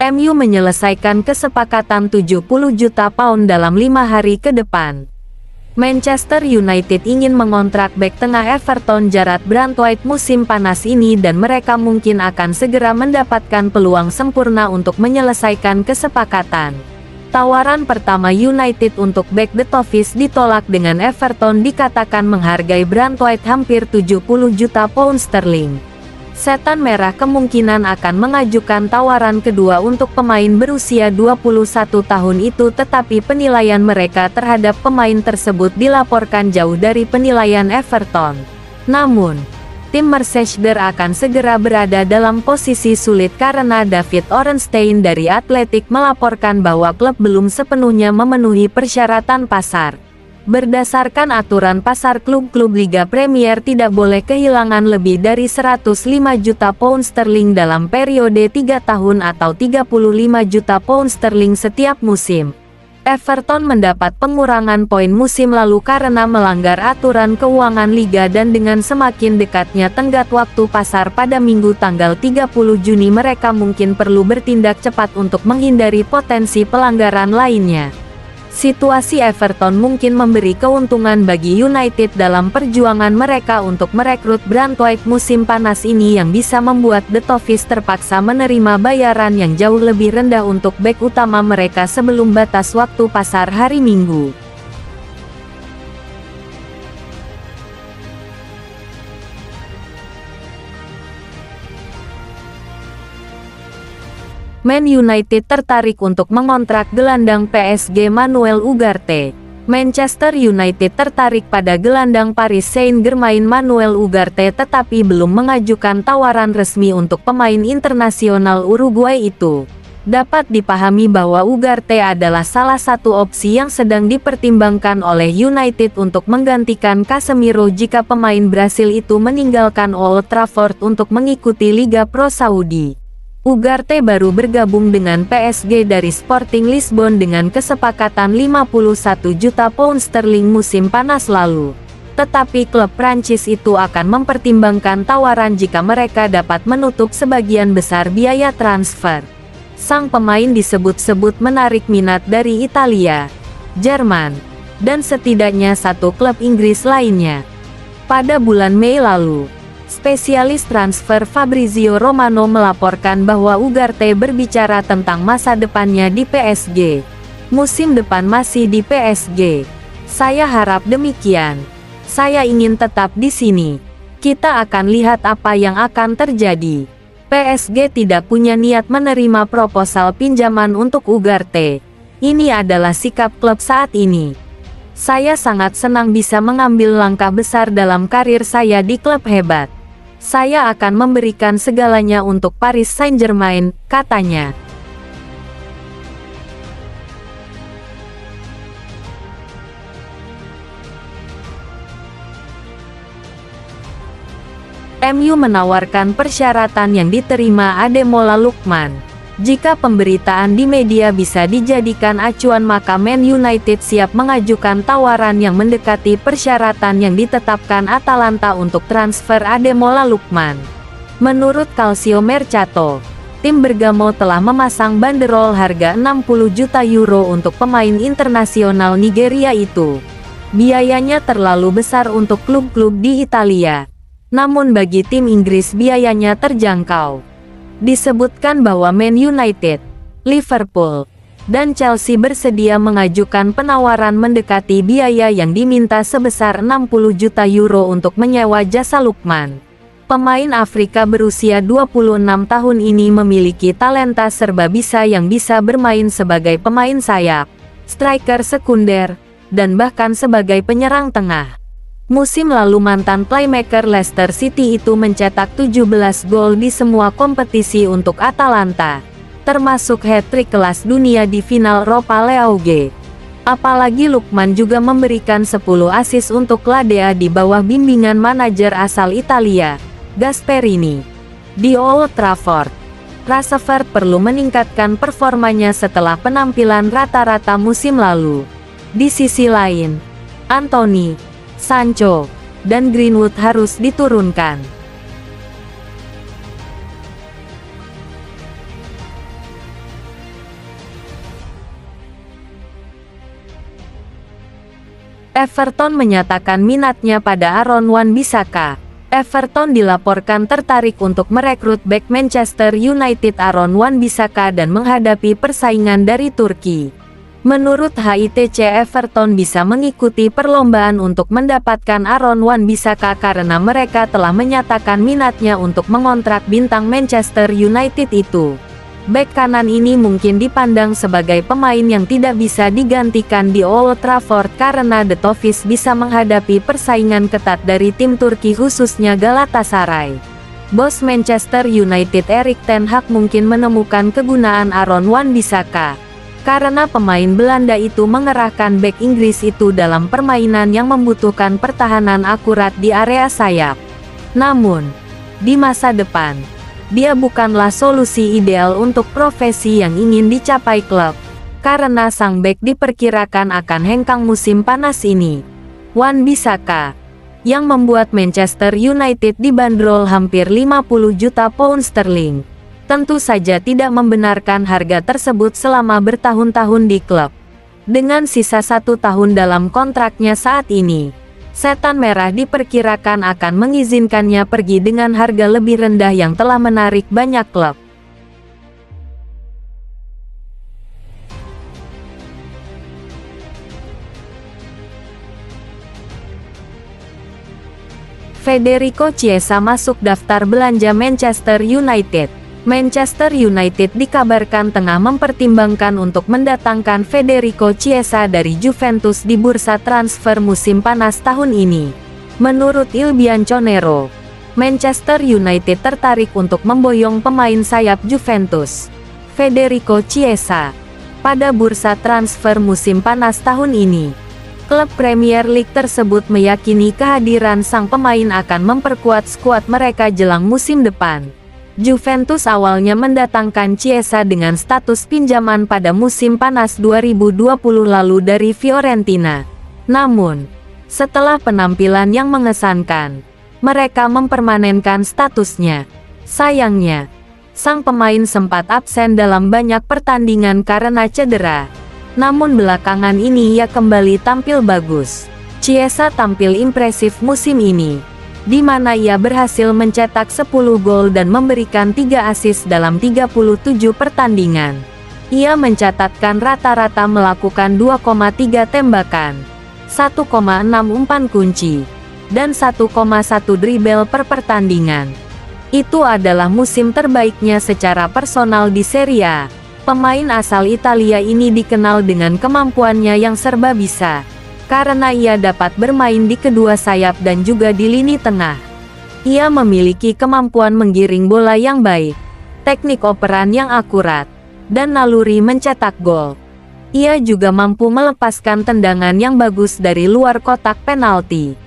MU menyelesaikan kesepakatan 70 juta pound dalam 5 hari ke depan. Manchester United ingin mengontrak bek tengah Everton Jarrad Branthwaite musim panas ini dan mereka mungkin akan segera mendapatkan peluang sempurna untuk menyelesaikan kesepakatan. Tawaran pertama United untuk bek The Toffees ditolak dengan Everton dikatakan menghargai Branthwaite hampir 70 juta pound sterling. Setan Merah kemungkinan akan mengajukan tawaran kedua untuk pemain berusia 21 tahun itu, tetapi penilaian mereka terhadap pemain tersebut dilaporkan jauh dari penilaian Everton. Namun, tim Merseyside akan segera berada dalam posisi sulit karena David Ornstein dari Athletic melaporkan bahwa klub belum sepenuhnya memenuhi persyaratan pasar. Berdasarkan aturan pasar, klub-klub Liga Premier tidak boleh kehilangan lebih dari 105 juta pound sterling dalam periode 3 tahun atau 35 juta pound sterling setiap musim. Everton mendapat pengurangan poin musim lalu karena melanggar aturan keuangan liga, dan dengan semakin dekatnya tenggat waktu pasar pada Minggu tanggal 30 Juni mereka mungkin perlu bertindak cepat untuk menghindari potensi pelanggaran lainnya. Situasi Everton mungkin memberi keuntungan bagi United dalam perjuangan mereka untuk merekrut Branthwaite musim panas ini yang bisa membuat The Toffees terpaksa menerima bayaran yang jauh lebih rendah untuk bek utama mereka sebelum batas waktu pasar hari Minggu. Man United tertarik untuk mengontrak gelandang PSG Manuel Ugarte. Manchester United tertarik pada gelandang Paris Saint-Germain Manuel Ugarte tetapi belum mengajukan tawaran resmi untuk pemain internasional Uruguay itu. Dapat dipahami bahwa Ugarte adalah salah satu opsi yang sedang dipertimbangkan oleh United untuk menggantikan Casemiro jika pemain Brasil itu meninggalkan Old Trafford untuk mengikuti Liga Pro Saudi. Ugarte baru bergabung dengan PSG dari Sporting Lisbon dengan kesepakatan 51 juta pound sterling musim panas lalu. Tetapi klub Prancis itu akan mempertimbangkan tawaran jika mereka dapat menutup sebagian besar biaya transfer. Sang pemain disebut-sebut menarik minat dari Italia, Jerman, dan setidaknya satu klub Inggris lainnya. Pada bulan Mei lalu, spesialis transfer Fabrizio Romano melaporkan bahwa Ugarte berbicara tentang masa depannya di PSG. Musim depan masih di PSG. Saya harap demikian. Saya ingin tetap di sini. Kita akan lihat apa yang akan terjadi. PSG tidak punya niat menerima proposal pinjaman untuk Ugarte. Ini adalah sikap klub saat ini. Saya sangat senang bisa mengambil langkah besar dalam karir saya di klub hebat. Saya akan memberikan segalanya untuk Paris Saint-Germain, katanya. MU menawarkan persyaratan yang diterima Ademola Lookman. Jika pemberitaan di media bisa dijadikan acuan maka Man United siap mengajukan tawaran yang mendekati persyaratan yang ditetapkan Atalanta untuk transfer Ademola Lookman. Menurut Calcio Mercato, tim Bergamo telah memasang banderol harga 60 juta euro untuk pemain internasional Nigeria itu. Biayanya terlalu besar untuk klub-klub di Italia. Namun bagi tim Inggris biayanya terjangkau. Disebutkan bahwa Man United, Liverpool, dan Chelsea bersedia mengajukan penawaran mendekati biaya yang diminta sebesar 60 juta euro untuk menyewa jasa Lookman. Pemain Afrika berusia 26 tahun ini memiliki talenta serba bisa yang bisa bermain sebagai pemain sayap, striker sekunder, dan bahkan sebagai penyerang tengah. Musim lalu mantan playmaker Leicester City itu mencetak 17 gol di semua kompetisi untuk Atalanta, termasuk hat-trick kelas dunia di final Europa League. Apalagi Lookman juga memberikan 10 assist untuk Ladea di bawah bimbingan manajer asal Italia, Gasperini. Di Old Trafford, Rashford perlu meningkatkan performanya setelah penampilan rata-rata musim lalu. Di sisi lain, Anthony, Sancho, dan Greenwood harus diturunkan. Everton menyatakan minatnya pada Aaron Wan-Bissaka. Everton dilaporkan tertarik untuk merekrut bek Manchester United Aaron Wan-Bissaka dan menghadapi persaingan dari Turki. Menurut HITC, Everton bisa mengikuti perlombaan untuk mendapatkan Aaron Wan-Bissaka karena mereka telah menyatakan minatnya untuk mengontrak bintang Manchester United itu. Bek kanan ini mungkin dipandang sebagai pemain yang tidak bisa digantikan di Old Trafford karena The Toffees bisa menghadapi persaingan ketat dari tim Turki khususnya Galatasaray. Bos Manchester United Erik ten Hag mungkin menemukan kegunaan Aaron Wan-Bissaka karena pemain Belanda itu mengerahkan bek Inggris itu dalam permainan yang membutuhkan pertahanan akurat di area sayap. Namun, di masa depan, dia bukanlah solusi ideal untuk profesi yang ingin dicapai klub, karena sang bek diperkirakan akan hengkang musim panas ini. Wan-Bissaka, yang membuat Manchester United dibanderol hampir 50 juta pound sterling, tentu saja tidak membenarkan harga tersebut selama bertahun-tahun di klub. Dengan sisa 1 tahun dalam kontraknya saat ini, Setan Merah diperkirakan akan mengizinkannya pergi dengan harga lebih rendah yang telah menarik banyak klub. Federico Chiesa masuk daftar belanja Manchester United. Manchester United dikabarkan tengah mempertimbangkan untuk mendatangkan Federico Chiesa dari Juventus di bursa transfer musim panas tahun ini. Menurut Il Bianconero, Manchester United tertarik untuk memboyong pemain sayap Juventus, Federico Chiesa, pada bursa transfer musim panas tahun ini. Klub Premier League tersebut meyakini kehadiran sang pemain akan memperkuat skuad mereka jelang musim depan. Juventus awalnya mendatangkan Chiesa dengan status pinjaman pada musim panas 2020 lalu dari Fiorentina. Namun, setelah penampilan yang mengesankan, mereka mempermanenkan statusnya. Sayangnya, sang pemain sempat absen dalam banyak pertandingan karena cedera. Namun belakangan ini ia kembali tampil bagus. Chiesa tampil impresif musim ini, di mana ia berhasil mencetak 10 gol dan memberikan 3 assist dalam 37 pertandingan. Ia mencatatkan rata-rata melakukan 2,3 tembakan, 1,6 umpan kunci, dan 1,1 dribble per pertandingan. Itu adalah musim terbaiknya secara personal di Serie A. Pemain asal Italia ini dikenal dengan kemampuannya yang serba bisa, karena ia dapat bermain di kedua sayap dan juga di lini tengah. Ia memiliki kemampuan menggiring bola yang baik, teknik operan yang akurat, dan naluri mencetak gol. Ia juga mampu melepaskan tendangan yang bagus dari luar kotak penalti.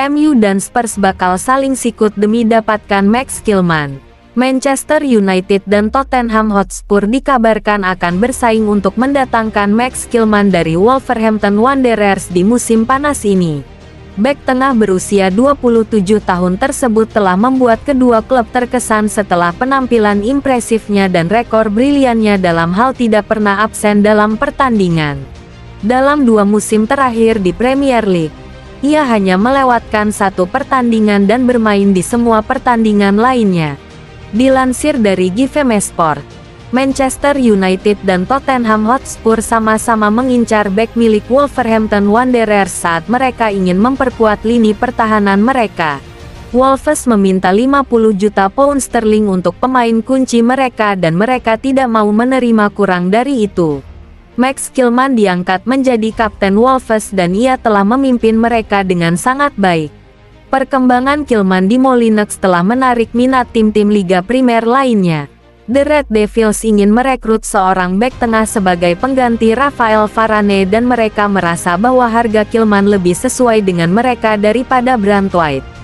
MU dan Spurs bakal saling sikut demi dapatkan Max Kilman. Manchester United dan Tottenham Hotspur dikabarkan akan bersaing untuk mendatangkan Max Kilman dari Wolverhampton Wanderers di musim panas ini. Bek tengah berusia 27 tahun tersebut telah membuat kedua klub terkesan setelah penampilan impresifnya dan rekor briliannya dalam hal tidak pernah absen dalam pertandingan. Dalam 2 musim terakhir di Premier League, ia hanya melewatkan 1 pertandingan dan bermain di semua pertandingan lainnya. Dilansir dari GVMesport, Manchester United dan Tottenham Hotspur sama-sama mengincar bek milik Wolverhampton Wanderers saat mereka ingin memperkuat lini pertahanan mereka. Wolves meminta 50 juta pound sterling untuk pemain kunci mereka dan mereka tidak mau menerima kurang dari itu. Max Kilman diangkat menjadi kapten Wolves dan ia telah memimpin mereka dengan sangat baik. Perkembangan Kilman di Molineux telah menarik minat tim-tim Liga Primer lainnya. The Red Devils ingin merekrut seorang bek tengah sebagai pengganti Rafael Varane dan mereka merasa bahwa harga Kilman lebih sesuai dengan mereka daripada Brandt White.